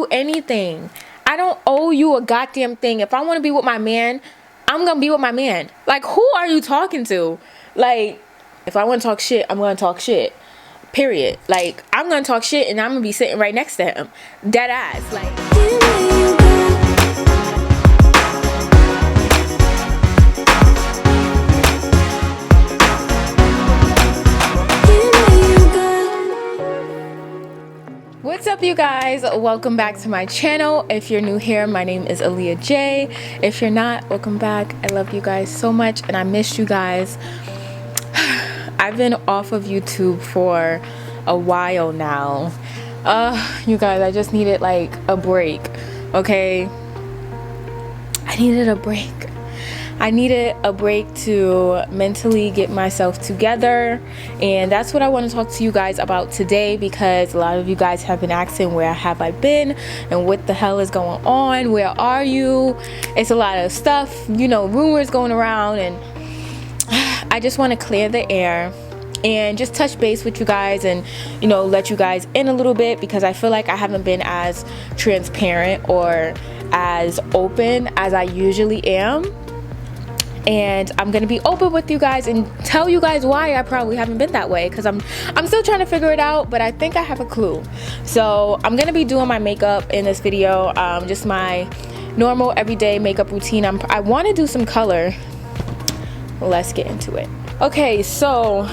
you anything. I don't owe you a goddamn thing. If I want to be with my man, I'm gonna be with my man. Like, who are you talking to? Like, if I want to talk shit, I'm gonna talk shit. Period. Like, I'm gonna talk shit and I'm gonna be sitting right next to him. Dead ass. Like, what's up, you guys? Welcome back to my channel. If you're new here, my name is Aaliyah J. If you're not, welcome back. I love you guys so much and I missed you guys. I've been off of YouTube for a while now. You guys, I just needed like a break. Okay, I needed a break. I needed a break to mentally get myself together, and that's what I want to talk to you guys about today, because a lot of you guys have been asking, where have I been and what the hell is going on? Where are you? It's a lot of stuff, you know, rumors going around, and I just want to clear the air and just touch base with you guys and, you know, let you guys in a little bit, because I feel like I haven't been as transparent or as open as I usually am. And I'm gonna be open with you guys and tell you guys why I probably haven't been that way, because I'm still trying to figure it out, but I think I have a clue. So I'm gonna be doing my makeup in this video, just my normal everyday makeup routine. I want to do some color. Let's get into it. Okay, so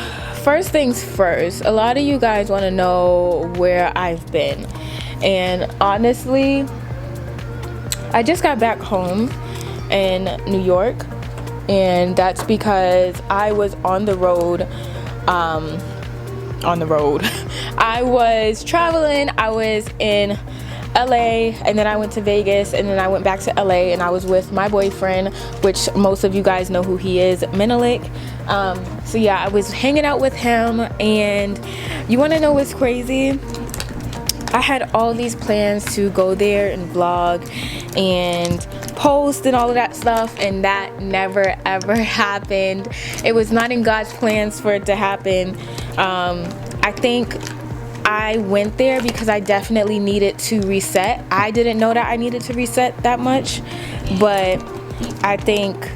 first things first, a lot of you guys want to know where I've been, and honestly, I just got back home in New York. And that's because I was on the road. I was traveling. I was in LA, and then I went to Vegas, and then I went back to LA, and I was with my boyfriend, which most of you guys know who he is, Menelik. So yeah, I was hanging out with him, and you want to know what's crazy? I had all these plans to go there and vlog and post and all of that stuff, and that never ever happened. It was not in God's plans for it to happen. I think I went there because I definitely needed to reset. I didn't know that I needed to reset that much, but I think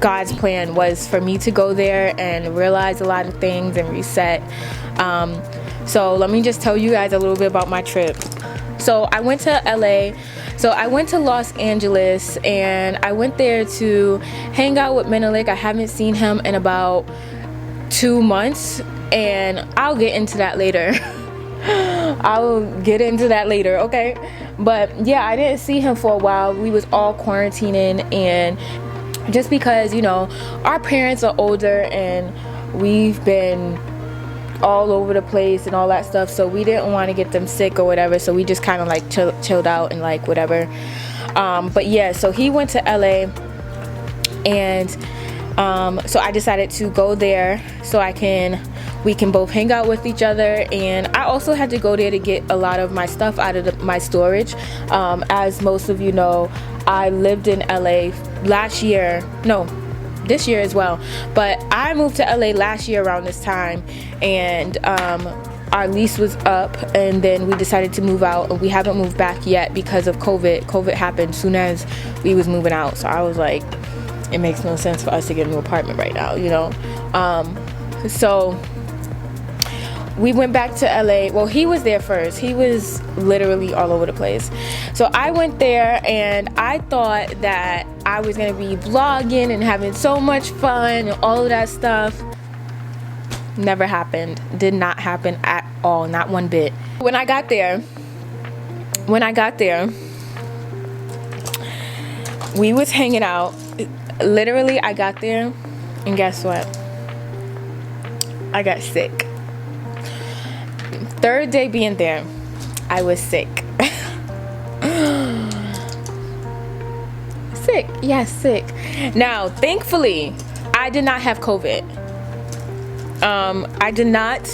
God's plan was for me to go there and realize a lot of things and reset. So let me just tell you guys a little bit about my trip. So I went to LA. So I went to Los Angeles, and I went there to hang out with Menelik. I haven't seen him in about 2 months, and I'll get into that later. Okay? But yeah, I didn't see him for a while. We was all quarantining, and just because, you know, our parents are older and we've been all over the place and all that stuff, so we didn't want to get them sick or whatever, so we just kind of like chilled out and like whatever. But yeah, so he went to LA, and so I decided to go there so we can both hang out with each other. And I also had to go there to get a lot of my stuff out of my storage. As most of you know, I lived in LA this year as well, but I moved to LA last year around this time, and our lease was up, and then we decided to move out, and we haven't moved back yet because of COVID happened soon as we was moving out. So I was like, it makes no sense for us to get a new apartment right now, you know. So we went back to LA. Well, he was there first. He was literally all over the place. So I went there, and I thought that I was gonna be vlogging and having so much fun and all of that stuff. Never happened. Did not happen at all, not one bit. When I got there, we was hanging out. Literally, I got there, and guess what? I got sick. Third day being there, I was sick. Sick. Now, thankfully, I did not have COVID. I did not,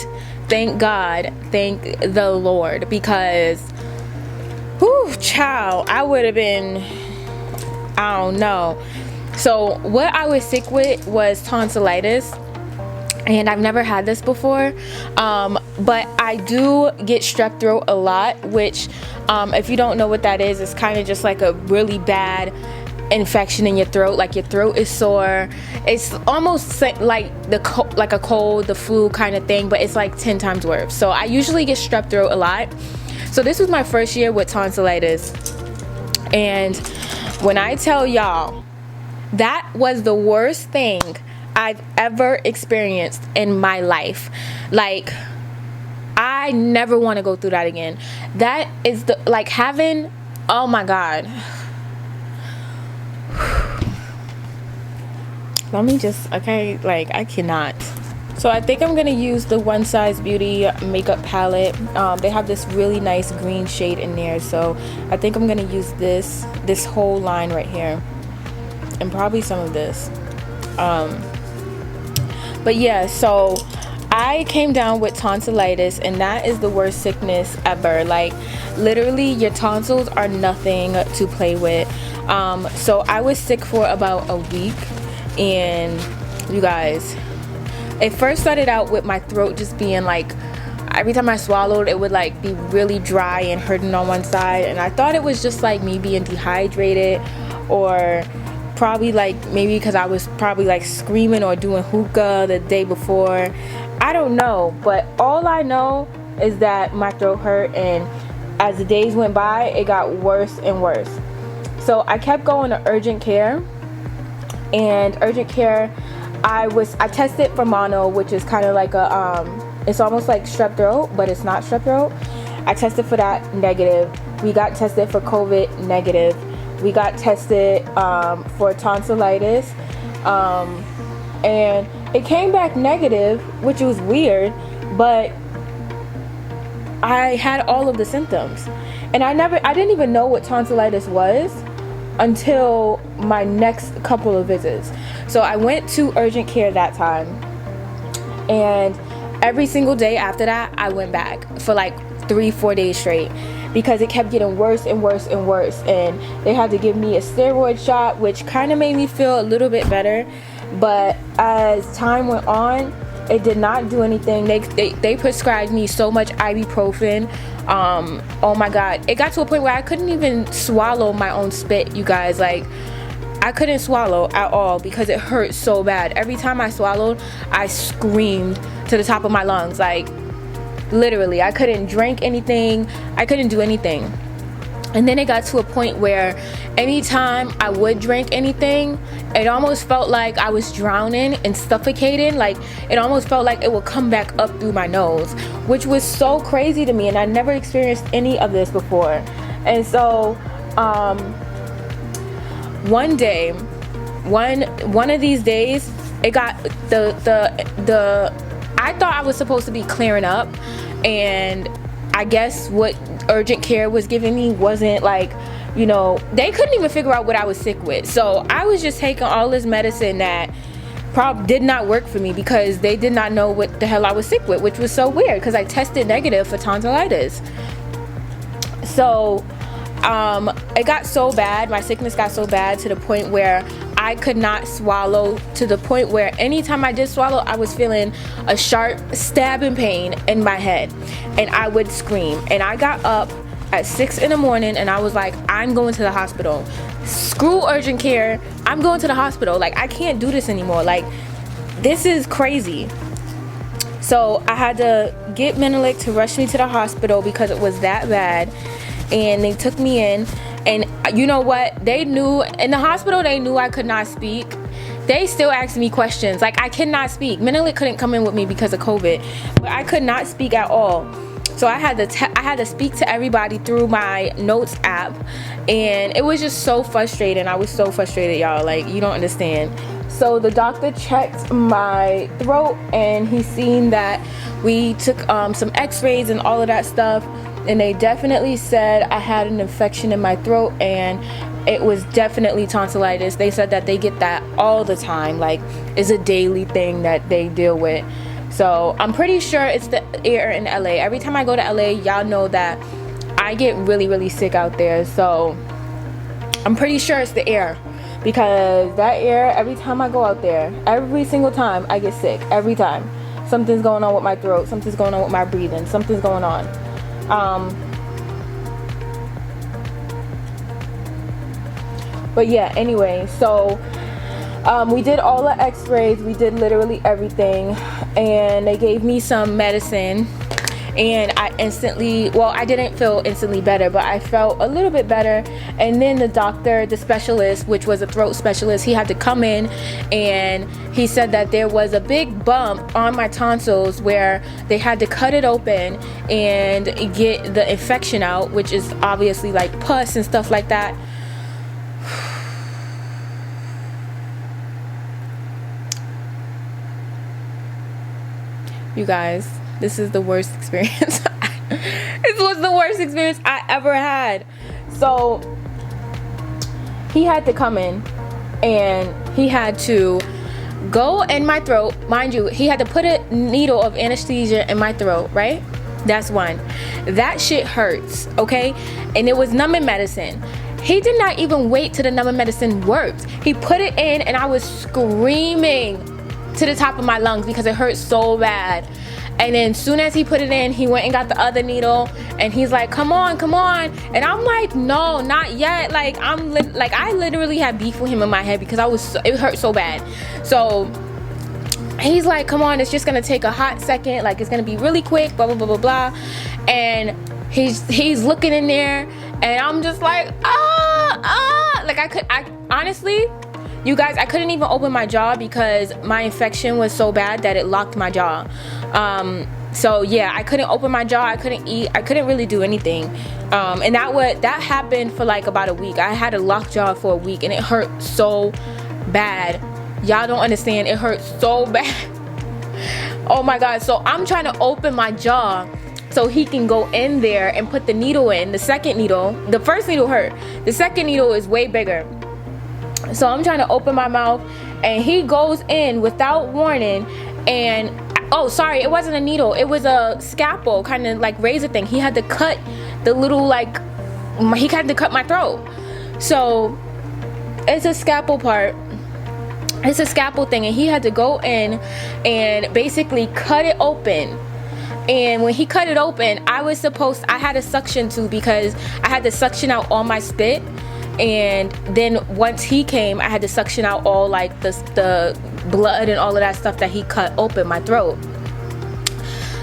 thank God, thank the Lord, because whew, child, I would have been, I don't know. So what I was sick with was tonsillitis, and I've never had this before. but I do get strep throat a lot, which if you don't know what that is, it's kind of just like a really bad infection in your throat. Like your throat is sore. It's almost like like a cold, the flu kind of thing, but it's like 10 times worse. So I usually get strep throat a lot. So this was my first year with tonsillitis, and when I tell y'all, that was the worst thing I've ever experienced in my life. Like, I never want to go through that again. That is the, like, having, oh my God. Let me just, okay, like, I cannot. So I think I'm gonna use the One Size Beauty makeup palette. They have this really nice green shade in there, so I think I'm gonna use this whole line right here, and probably some of this. But yeah, so I came down with tonsillitis, and that is the worst sickness ever. Like, literally your tonsils are nothing to play with. So I was sick for about a week, and you guys, it first started out with my throat just being like, every time I swallowed, it would like be really dry and hurting on one side, and I thought it was just like me being dehydrated, or probably like maybe because I was probably like screaming or doing hookah the day before. I don't know, but all I know is that my throat hurt, and as the days went by, it got worse and worse. So I kept going to urgent care, and urgent care, I tested for mono, which is kind of like a it's almost like strep throat, but it's not strep throat. I tested for that, negative. We got tested for COVID, negative. We got tested for tonsillitis, and it came back negative, which was weird, but I had all of the symptoms, and I didn't even know what tonsillitis was until my next couple of visits. So I went to urgent care that time, and every single day after that I went back for like 3-4 days straight, because it kept getting worse and worse and worse, and they had to give me a steroid shot, which kind of made me feel a little bit better, but as time went on, it did not do anything. They prescribed me so much ibuprofen. Oh my God, it got to a point where I couldn't even swallow my own spit, you guys. Like, I couldn't swallow at all because it hurt so bad. Every time I swallowed, I screamed to the top of my lungs. Like, literally, I couldn't drink anything. I couldn't do anything. And then it got to a point where anytime I would drink anything, it almost felt like I was drowning and suffocating. Like, it almost felt like it would come back up through my nose, which was so crazy to me, and I never experienced any of this before. And so one day, one of these days, it got I thought I was supposed to be clearing up, and I guess what urgent care was giving me wasn't like, you know, they couldn't even figure out what I was sick with. So I was just taking all this medicine that probably did not work for me, because they did not know what the hell I was sick with, which was so weird because I tested negative for tonsillitis. So it got so bad, my sickness got so bad to the point where I could not swallow, to the point where anytime I did swallow, I was feeling a sharp stabbing pain in my head, and I would scream. And I got up at 6 in the morning, and I was like, I'm going to the hospital. Screw urgent care, I'm going to the hospital. Like, I can't do this anymore. Like, this is crazy. So I had to get Menelik to rush me to the hospital because it was that bad. And they took me in, and you know what, they knew in the hospital, they knew I could not speak. They still asked me questions. Like, I cannot speak. Menelik couldn't come in with me because of COVID, but I could not speak at all. So I had to speak to everybody through my notes app, and it was just so frustrating. I was so frustrated, y'all. Like, you don't understand. So the doctor checked my throat, and he seen that we took some x-rays and all of that stuff, and they definitely said I had an infection in my throat, and it was definitely tonsillitis. They said that they get that all the time. Like, it's a daily thing that they deal with. So I'm pretty sure it's the air in LA. Every time I go to LA, y'all know that I get really, really sick out there. So I'm pretty sure it's the air, because that air, every time I go out there, every single time I get sick, every time. So something's going on with my throat, something's going on with my breathing, something's going on. But yeah, anyway, so we did all the x-rays, we did literally everything, and they gave me some medicine, and I instantly, well, I didn't feel instantly better, but I felt a little bit better. And then the doctor, the specialist, which was a throat specialist, he had to come in, and he said that there was a big bump on my tonsils where they had to cut it open and get the infection out, which is obviously like pus and stuff like that. You guys, this is the worst experience. This was the worst experience I ever had. So he had to come in, and he had to go in my throat. Mind you, he had to put a needle of anesthesia in my throat, right? That's one. That shit hurts, okay? And it was numbing medicine. He did not even wait till the numbing medicine worked. He put it in, and I was screaming to the top of my lungs because it hurt so bad. And then soon as he put it in, he went and got the other needle, and he's like, come on, and I'm like, no, not yet. Like, I literally had beef with him in my head because it hurt so bad. So he's like, come on, it's just gonna take a hot second, like it's gonna be really quick, blah blah blah blah blah. And he's looking in there, and I'm just like, like I honestly, you guys, I couldn't even open my jaw because my infection was so bad that it locked my jaw. So yeah, I couldn't open my jaw, I couldn't eat, I couldn't really do anything. And that happened for like about a week. I had a locked jaw for a week, and it hurt so bad. Y'all don't understand, it hurt so bad. Oh my God. So I'm trying to open my jaw so he can go in there and put the needle in. The second needle, the first needle hurt. The second needle is way bigger. So I'm trying to open my mouth, and he goes in without warning, and oh, sorry, it wasn't a needle, it was a scalpel, kind of like razor thing. He had to cut the little, like, he had to cut my throat. So it's a scalpel part, it's a scalpel thing, and he had to go in and basically cut it open. And when he cut it open, I had a suction tube because I had to suction out all my spit. And then once he came, I had to suction out all like the blood and all of that stuff that he cut open my throat.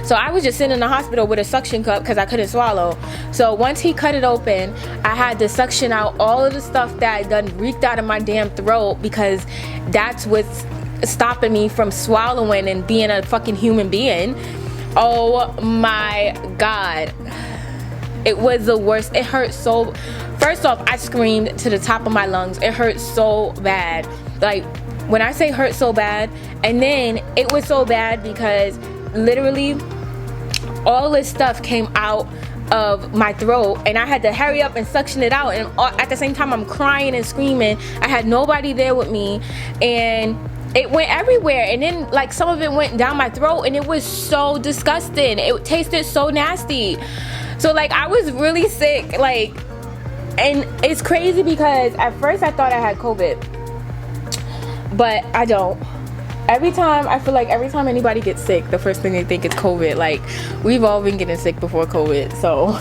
So I was just sitting in the hospital with a suction cup because I couldn't swallow. So once he cut it open, I had to suction out all of the stuff that done reeked out of my damn throat, because that's what's stopping me from swallowing and being a fucking human being. Oh my God. It was the worst. It hurt so. First off, I screamed to the top of my lungs. It hurt so bad. Like, when I say hurt so bad, and then it was so bad because literally all this stuff came out of my throat, and I had to hurry up and suction it out, and at the same time I'm crying and screaming. I had nobody there with me, and it went everywhere, and then like some of it went down my throat, and it was so disgusting. It tasted so nasty. So like I was really sick, like, and it's crazy because at first I thought I had COVID, but I don't. I feel like every time anybody gets sick, the first thing they think is COVID. Like, we've all been getting sick before COVID, so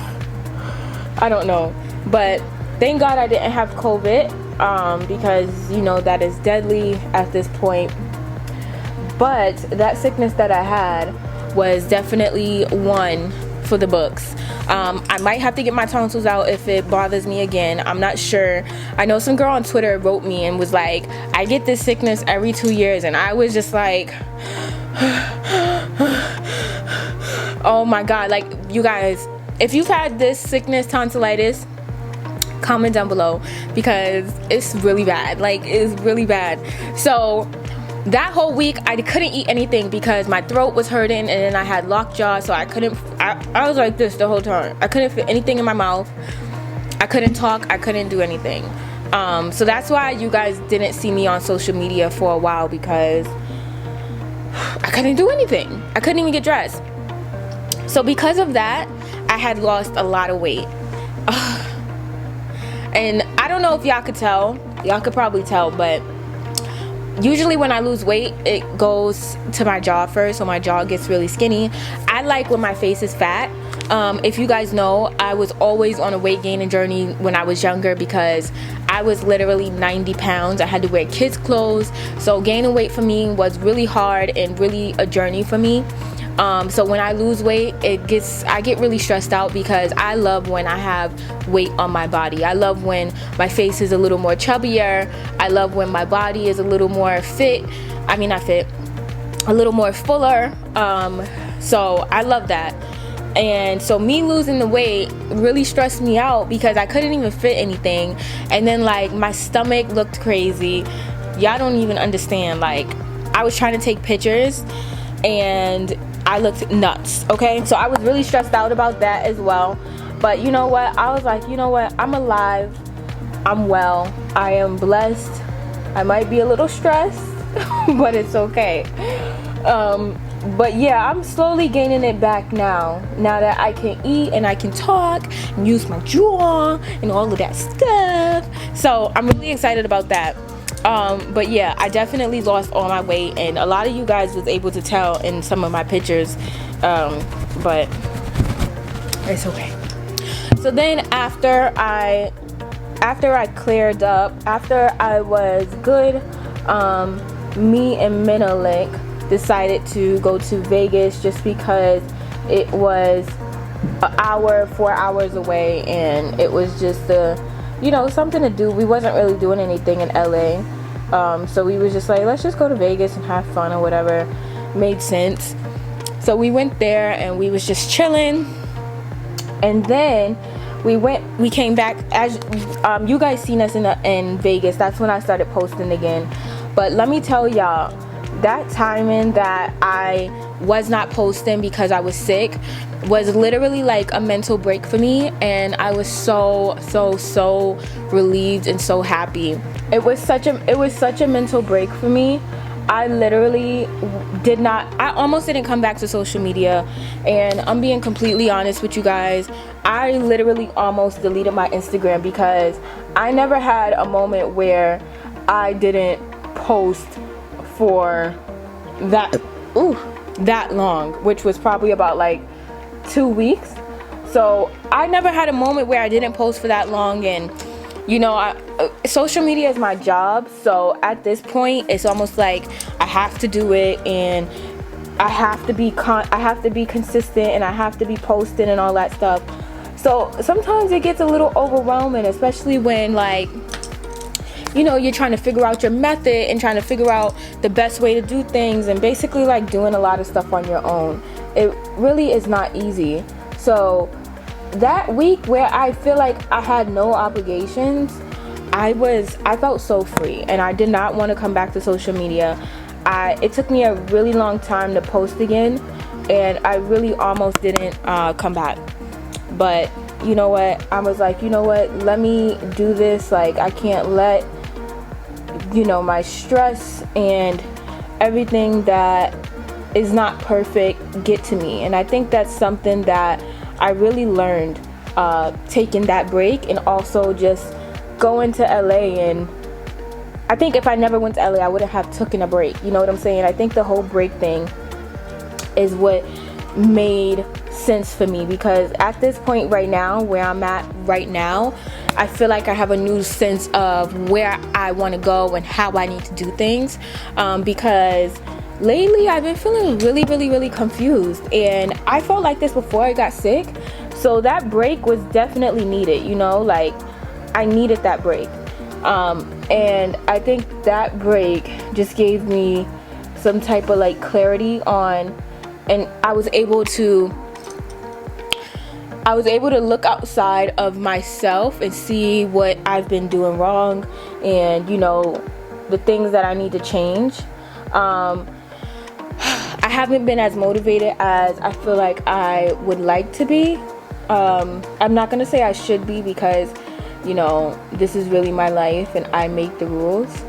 I don't know. But thank God I didn't have COVID, because, you know, that is deadly at this point. But that sickness that I had was definitely one for the books. I might have to get my tonsils out if it bothers me again. I'm not sure. I know some girl on Twitter wrote me and was like, I get this sickness every 2 years, and I was just like, oh my God. Like, you guys, if you've had this sickness, tonsillitis, comment down below, because it's really bad. Like, it's really bad. So that whole week I couldn't eat anything because my throat was hurting, and then I had locked jaw, so I was like this the whole time. I couldn't fit anything in my mouth. I couldn't talk. I couldn't do anything. So that's why you guys didn't see me on social media for a while, because I couldn't do anything. I couldn't even get dressed. So because of that, I had lost a lot of weight. And I don't know if y'all could tell. Y'all could probably tell, but usually when I lose weight, it goes to my jaw first, so my jaw gets really skinny. I like when my face is fat. If you guys know, I was always on a weight gaining journey when I was younger because I was literally 90 pounds. I had to wear kids clothes, so gaining weight for me was really hard and really a journey for me. So when I lose weight, I get really stressed out because I love when I have weight on my body. I love when my face is a little more chubbier. I love when my body is a little more fit. I mean, not fit, a little more fuller. So I love that. And so me losing the weight really stressed me out because I couldn't even fit anything. And then like my stomach looked crazy. Y'all don't even understand. Like, I was trying to take pictures and I looked nuts, okay? So I was really stressed out about that as well. But you know what? I was like, you know what? I'm alive. I'm well. I am blessed. I might be a little stressed, but it's okay. But yeah, I'm slowly gaining it back now that I can eat and I can talk and use my jaw and all of that stuff. So I'm really excited about that. But yeah, I definitely lost all my weight, and a lot of you guys was able to tell in some of my pictures, but it's okay. So then after I cleared up, after I was good, me and Menelik decided to go to Vegas just because it was an hour, 4 hours away, and it was just something to do. We wasn't really doing anything in LA, so we was just like, let's just go to Vegas and have fun or whatever. Made sense. So we went there and we was just chilling, and then we came back. As you guys seen us in Vegas, that's when I started posting again. But let me tell y'all, that timing that I was not posting because I was sick was literally like a mental break for me, and I was so relieved and so happy. It was such a mental break for me. I literally I almost didn't come back to social media, and I'm being completely honest with you guys. I literally almost deleted my Instagram because I never had a moment where I didn't post for that long, which was probably about like 2 weeks. So I never had a moment where I didn't post for that long, and social media is my job, so at this point it's almost like I have to do it, and I have to be consistent, and I have to be posting and all that stuff. So sometimes it gets a little overwhelming, especially when you're trying to figure out your method and trying to figure out the best way to do things, and basically like doing a lot of stuff on your own. It really is not easy. So that week where I feel like I had no obligations, I felt so free, and I did not want to come back to social media. It took me a really long time to post again, and I really almost didn't come back. But you know what? I was like, you know what? Let me do this. Like, I can't let my stress and everything that is not perfect get to me. And I think that's something that I really learned taking that break, and also just going to LA. And I think if I never went to LA, I wouldn't have taken a break. You know what I'm saying? I think the whole break thing is what made sense for me, because at this point right now, where I'm at right now, I feel like I have a new sense of where I want to go and how I need to do things, because lately I've been feeling really confused, and I felt like this before I got sick. So that break was definitely needed, like I needed that break, and I think that break just gave me some type of like clarity on, and I was able to look outside of myself and see what I've been doing wrong, and the things that I need to change. I haven't been as motivated as I feel like I would like to be. I'm not gonna say I should be, because this is really my life and I make the rules,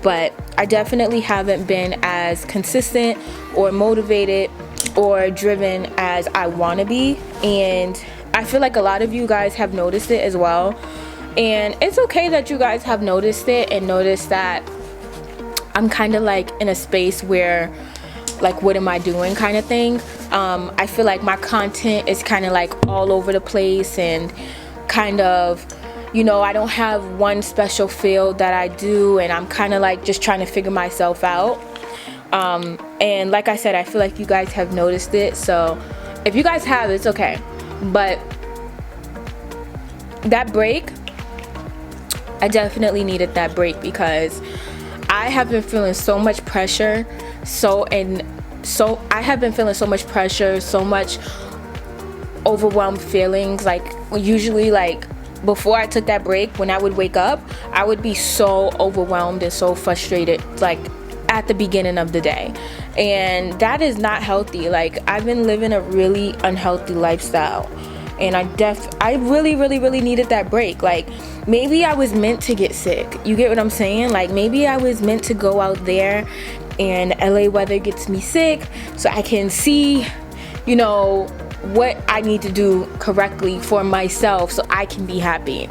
but I definitely haven't been as consistent or motivated or driven as I want to be, and I feel like a lot of you guys have noticed it as well. And it's okay that you guys have noticed it and noticed that I'm kind of like in a space where like, what am I doing kind of thing. I feel like my content is kind of like all over the place, and kind of, you know, I don't have one special field that I do, and I'm kind of like just trying to figure myself out. And like I said, I feel like you guys have noticed it, so if you guys have, it's okay. But that break, I definitely needed that break, because I have been feeling so much pressure, so much overwhelmed feelings. Like, usually, like, before I took that break, when I would wake up, I would be so overwhelmed and so frustrated, like, at the beginning of the day. And that is not healthy. Like, I've been living a really unhealthy lifestyle, and I really needed that break. Like, maybe I was meant to get sick. You get what I'm saying? Like, maybe I was meant to go out there and LA weather gets me sick, so I can see, you know, what I need to do correctly for myself so I can be happy.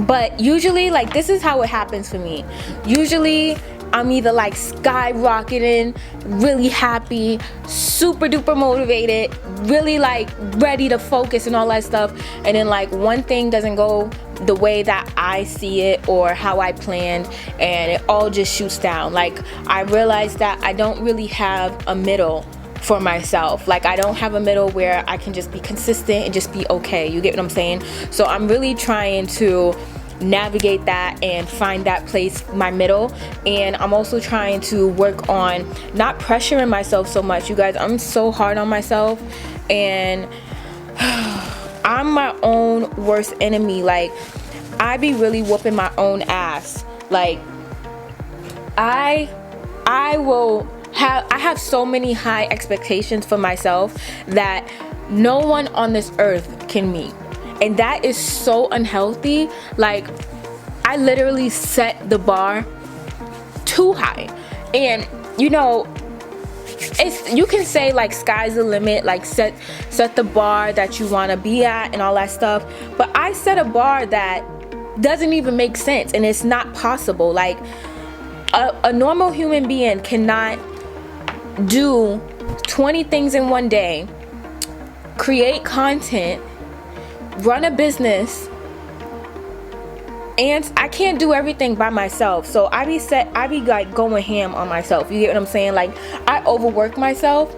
But usually, like, this is how it happens for me. Usually I'm either like skyrocketing, really happy, super duper motivated, really like ready to focus and all that stuff, and then like one thing doesn't go the way that I see it or how I planned, and it all just shoots down. Like, I realized that I don't really have a middle for myself. Like, I don't have a middle where I can just be consistent and just be okay. You get what I'm saying? So I'm really trying to navigate that and find that place, my middle. And I'm also trying to work on not pressuring myself so much. You guys, I'm so hard on myself, and I'm my own worst enemy. Like, I be really whooping my own ass. Like, I have so many high expectations for myself that no one on this earth can meet. And that is so unhealthy. Like, I literally set the bar too high. And, you know, you can say like sky's the limit, like set the bar that you want to be at and all that stuff. But I set a bar that doesn't even make sense, and it's not possible. Like, a normal human being cannot do 20 things in one day, create content, run a business, and I can't do everything by myself. So I be like going ham on myself. You get what I'm saying? Like, I overwork myself,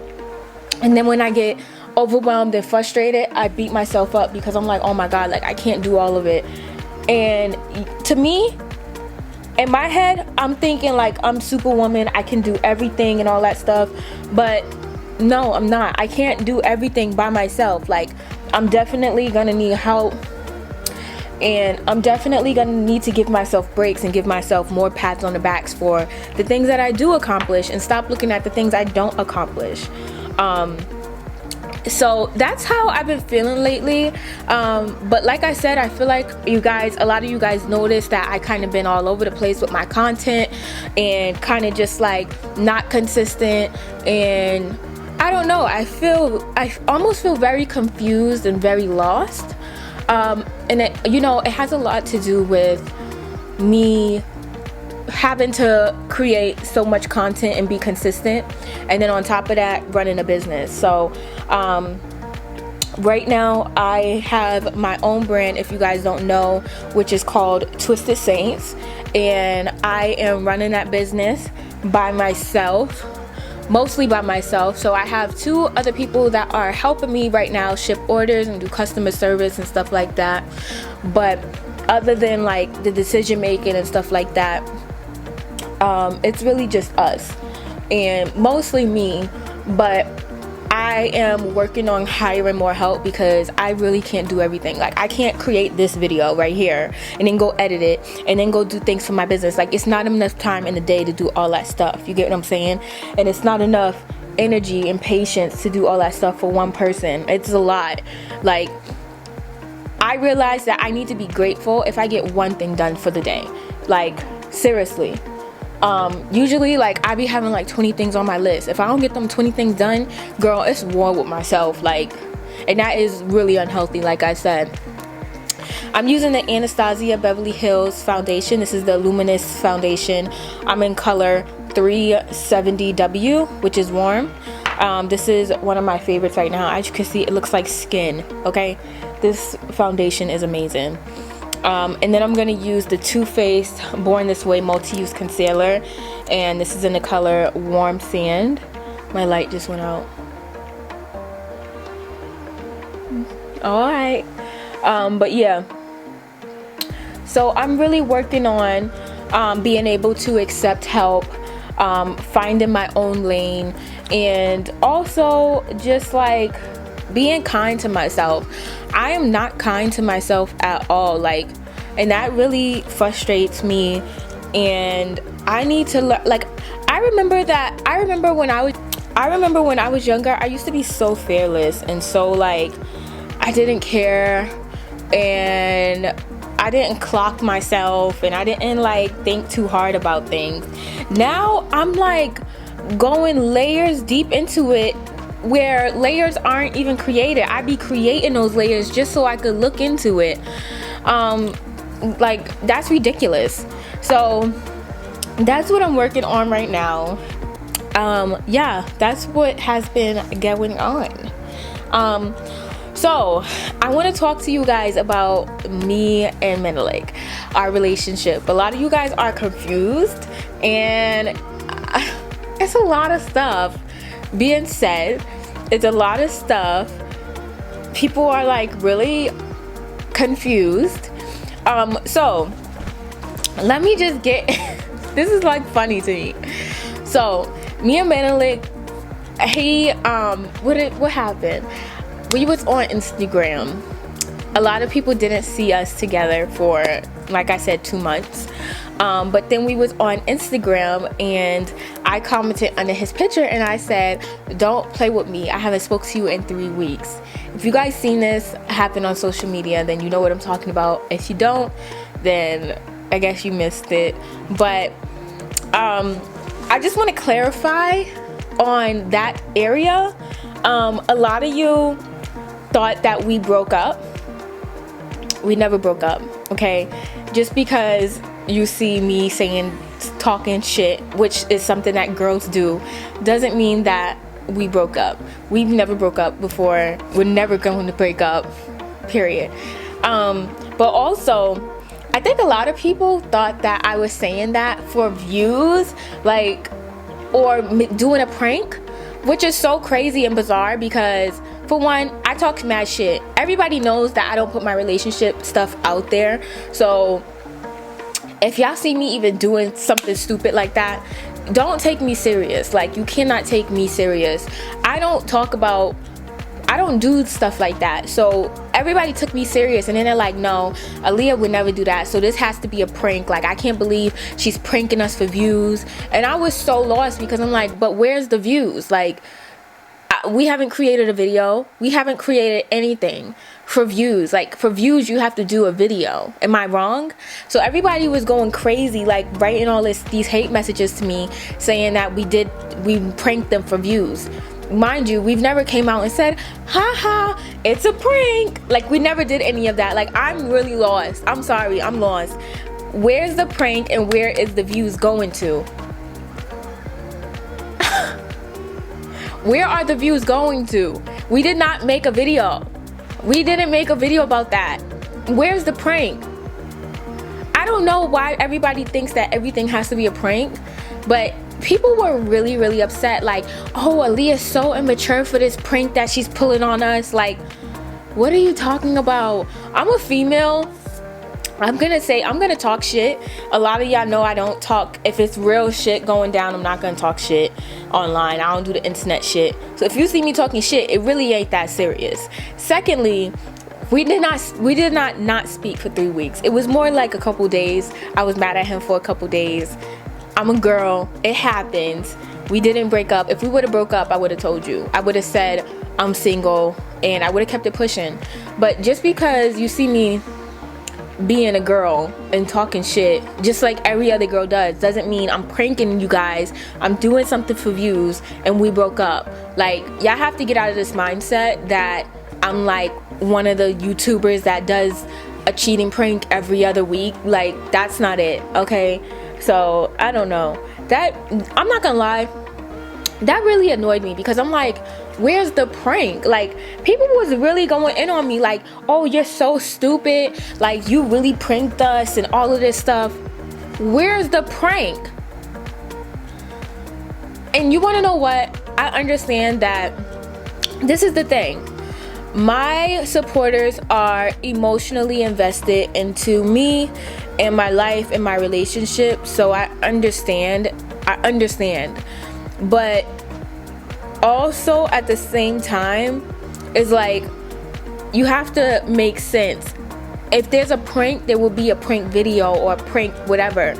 and then when I get overwhelmed and frustrated, I beat myself up, because I'm like, oh my god, like, I can't do all of it. And to me, in my head, I'm thinking like I'm Superwoman, I can do everything and all that stuff. But no, I'm not. I can't do everything by myself. Like, I'm definitely gonna need help, and I'm definitely gonna need to give myself breaks and give myself more pats on the backs for the things that I do accomplish, and stop looking at the things I don't accomplish. So that's how I've been feeling lately. But like I said, I feel like a lot of you guys noticed that I kind of been all over the place with my content, and kind of just like not consistent. And I don't know, I almost feel very confused and very lost. And it, you know, it has a lot to do with me having to create so much content and be consistent, and then on top of that, running a business. So right now I have my own brand, if you guys don't know, which is called Twisted Saints, and I am running that business by myself, mostly by myself. So I have 2 other people that are helping me right now ship orders and do customer service and stuff like that. But other than like the decision making and stuff like that, it's really just us, and mostly me. But I am working on hiring more help, because I really can't do everything. Like, I can't create this video right here and then go edit it and then go do things for my business. Like, it's not enough time in the day to do all that stuff. You get what I'm saying? And it's not enough energy and patience to do all that stuff for one person. It's a lot. Like, I realize that I need to be grateful if I get one thing done for the day. Like, seriously. Usually, like, I be having like 20 things on my list. If I don't get them 20 things done, girl, it's war with myself. Like, and that is really unhealthy. Like I said, I'm using the Anastasia Beverly Hills foundation. This is the Luminous foundation. I'm in color 370W, which is warm. This is one of my favorites right now. As you can see, it looks like skin. Okay, this foundation is amazing. And then I'm gonna use the Too Faced Born This Way multi-use concealer, and this is in the color Warm Sand. My light just went out. All right. But yeah, so I'm really working on being able to accept help, finding my own lane, and also just like being kind to myself. I am not kind to myself at all, like, and that really frustrates me. And I need to like, I remember when I was younger, I used to be so fearless and so like I didn't care, and I didn't clock myself, and I didn't like think too hard about things. Now I'm like going layers deep into it, where layers aren't even created. I be creating those layers just so I could look into it. Like, that's ridiculous. So that's what I'm working on right now. Yeah, that's what has been going on. So I want to talk to you guys about me and Menelik, our relationship. A lot of you guys are confused, and it's a lot of stuff being said. It's a lot of stuff. People are like really confused. So let me just get this is like funny to me. So me and Menelik, he what happened? We was on Instagram. A lot of people didn't see us together for, like I said, 2 months. But then we was on Instagram, and I commented under his picture, and I said, don't play with me. I haven't spoke to you in 3 weeks. If you guys seen this happen on social media, then you know what I'm talking about. If you don't, then I guess you missed it. But I just want to clarify on that area. A lot of you thought that we broke up. We never broke up, okay? Just because you see me talking shit, which is something that girls do, doesn't mean that we broke up. We've never broke up before. We're never going to break up, period. But also, I think a lot of people thought that I was saying that for views, like, or doing a prank, which is so crazy and bizarre because, for one, I talk mad shit. Everybody knows that I don't put my relationship stuff out there. So if y'all see me even doing something stupid like that, don't take me serious. Like, you cannot take me serious. I don't do stuff like that. So everybody took me serious, and then they're like, no, Aaliyah would never do that, so this has to be a prank. Like, I can't believe she's pranking us for views. And I was so lost because I'm like, but where's the views? Like, we haven't created a video. We haven't created anything for views. Like, for views, you have to do a video. Am I wrong? So everybody was going crazy, like writing all these hate messages to me saying that we pranked them for views. Mind you, we've never came out and said, haha, it's a prank. Like, we never did any of that. Like, I'm really lost. I'm sorry, I'm lost. Where's the prank and where is the views going to? Where are the views going to? We did not make a video. We didn't make a video about that. Where's the prank? I don't know why everybody thinks that everything has to be a prank, but people were really, really upset. Like, oh, Aaliyah's so immature for this prank that she's pulling on us. Like, what are you talking about? I'm a female. I'm gonna talk shit. A lot of y'all know I don't talk. If it's real shit going down, I'm not gonna talk shit online. I don't do the internet shit. So if you see me talking shit, it really ain't that serious. Secondly, we did not speak for 3 weeks. It was more like a couple days. I was mad at him for a couple days. I'm a girl. It happens. We didn't break up. If we would have broke up, I would have told you. I would have said I'm single, and I would have kept it pushing. But just because you see me being a girl and talking shit just like every other girl doesn't mean I'm pranking you guys. I'm doing something for views and we broke up. Like, y'all have to get out of this mindset that I'm like one of the YouTubers that does a cheating prank every other week. Like, that's not it, okay? So I don't know. that, I'm not gonna lie, that really annoyed me, because I'm like, where's the prank? Like, people was really going in on me like, oh, you're so stupid, like you really pranked us and all of this stuff. Where's the prank? And you want to know what? I understand that this is the thing. My supporters are emotionally invested into me and my life and my relationship, so I understand. But also at the same time, it's like, you have to make sense. If there's a prank, there will be a prank video or a prank whatever.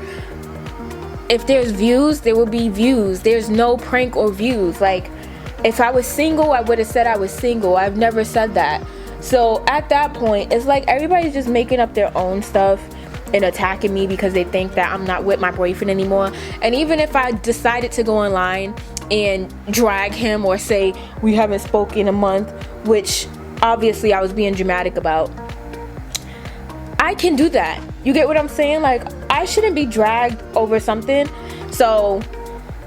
If there's views, there will be views. There's no prank or views. Like, if I was single, I would have said I was single. I've never said that. So at that point, it's like everybody's just making up their own stuff and attacking me because they think that I'm not with my boyfriend anymore. And even if I decided to go online and drag him or say we haven't spoken in a month, which obviously I was being dramatic about, I can do that. You get what I'm saying? Like, I shouldn't be dragged over something. So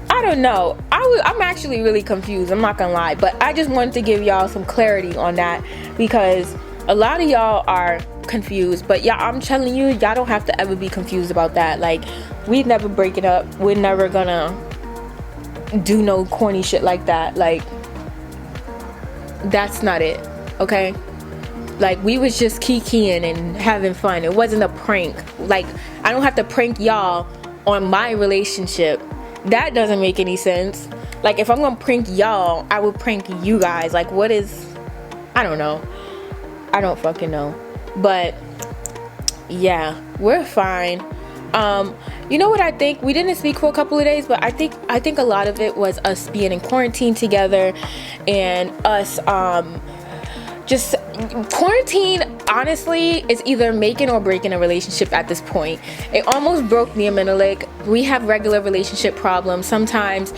I don't know. I'm actually really confused, I'm not gonna lie, but I just wanted to give y'all some clarity on that, because a lot of y'all are confused. But yeah, I'm telling you, y'all don't have to ever be confused about that. Like, we'd never break it up. We're never gonna do no corny shit like that. Like, that's not it, okay? Like, we was just kikiing and having fun. It wasn't a prank. Like, I don't have to prank y'all on my relationship. That doesn't make any sense. Like, if I'm gonna prank y'all, I would prank you guys. Like, what is, I don't know. I don't fucking know. But yeah, we're fine. You know what I think? We didn't speak for a couple of days, but I think a lot of it was us being in quarantine together, and us just quarantine honestly is either making or breaking a relationship at this point. It almost broke me and Menelik. We have regular relationship problems. Sometimes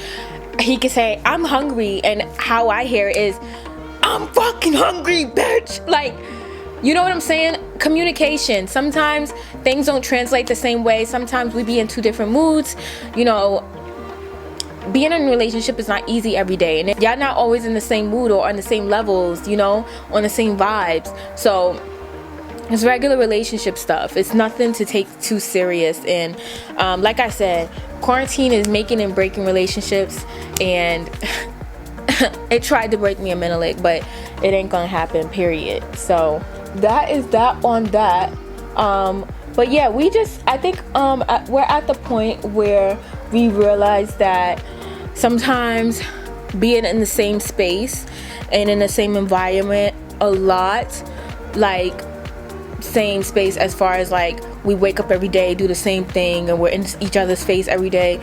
he can say I'm hungry, and how I hear it is I'm fucking hungry, bitch. Like, you know what I'm saying? Communication. Sometimes things don't translate the same way. Sometimes we be in two different moods. You know, being in a relationship is not easy every day, and y'all not always in the same mood or on the same levels, you know, on the same vibes. So it's regular relationship stuff. It's nothing to take too serious. And like I said, quarantine is making and breaking relationships, and it tried to break me a Menelik, but it ain't gonna happen, period. So that is that on that. But yeah, I think we're at the point where we realize that sometimes being in the same space and in the same environment a lot, like same space as far as like we wake up every day, do the same thing, and we're in each other's face every day,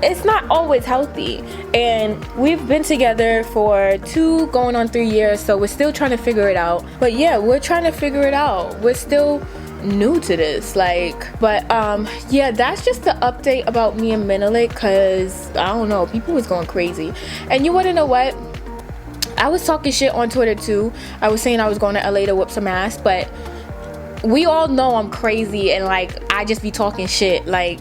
it's not always healthy. And we've been together for 2 going on 3 years, so we're still trying to figure it out. But yeah, we're trying to figure it out. We're still new to this, like. But yeah, that's just the update about me and Menelik, because I don't know, people was going crazy. And you want to know what? I was talking shit on Twitter too. I was saying I was going to LA to whip some ass, but we all know I'm crazy and like I just be talking shit. Like,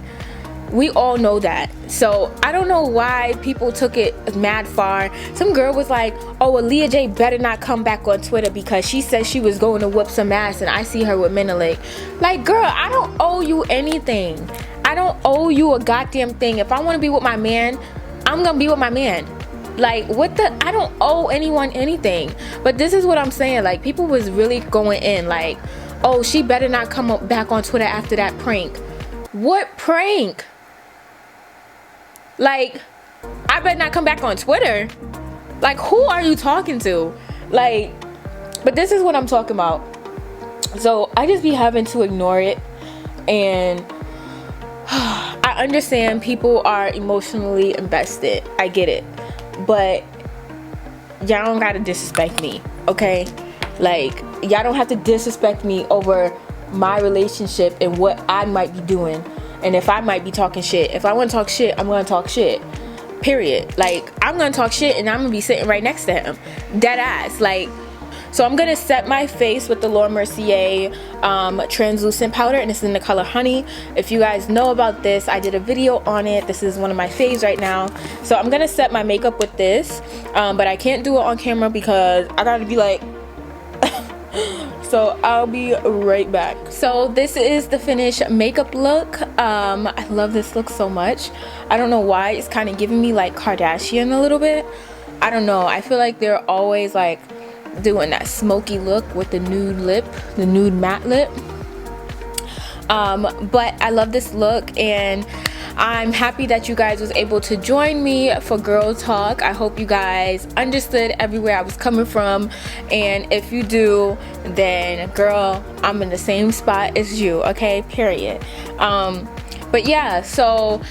we all know that. So I don't know why people took it mad far. Some girl was like, oh, Aaliyah J better not come back on Twitter because she said she was going to whip some ass and I see her with Menelik. Like, girl, I don't owe you anything. I don't owe you a goddamn thing. If I want to be with my man, I'm gonna be with my man. Like, what the, I don't owe anyone anything. But this is what I'm saying. Like, people was really going in like, oh, she better not come back on Twitter after that prank. What prank? Like, I better not come back on Twitter. Like, who are you talking to? Like, but this is what I'm talking about. So I just be having to ignore it. And I understand people are emotionally invested. I get it. But y'all don't gotta disrespect me, okay? Like, y'all don't have to disrespect me over my relationship and what I might be doing, and if I might be talking shit. If I want to talk shit, I'm gonna talk shit, period. Like, I'm gonna talk shit and I'm gonna be sitting right next to him, dead ass. Like, So I'm gonna set my face with the Laura Mercier translucent powder, and it's in the color Honey. If you guys know about this, I did a video on it. This is one of my faves right now. So I'm gonna set my makeup with this, but I can't do it on camera because I gotta be like so I'll be right back. So this is the finished makeup look. I love this look so much. I don't know why, it's kind of giving me like Kardashian a little bit. I don't know, I feel like they're always like doing that smoky look with the nude lip, the nude matte lip. But I love this look, and I'm happy that you guys was able to join me for Girl Talk. I hope you guys understood everywhere I was coming from, and if you do, then girl, I'm in the same spot as you, okay, period. But yeah, so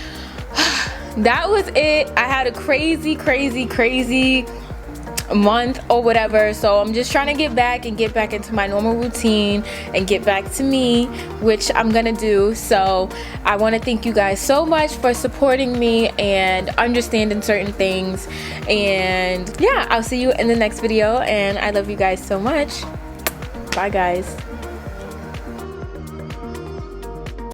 that was it. I had a crazy month or whatever, so I'm just trying to get back into my normal routine and get back to me, which I'm gonna do. So I want to thank you guys so much for supporting me and understanding certain things, and yeah, I'll see you in the next video, and I love you guys so much. Bye guys.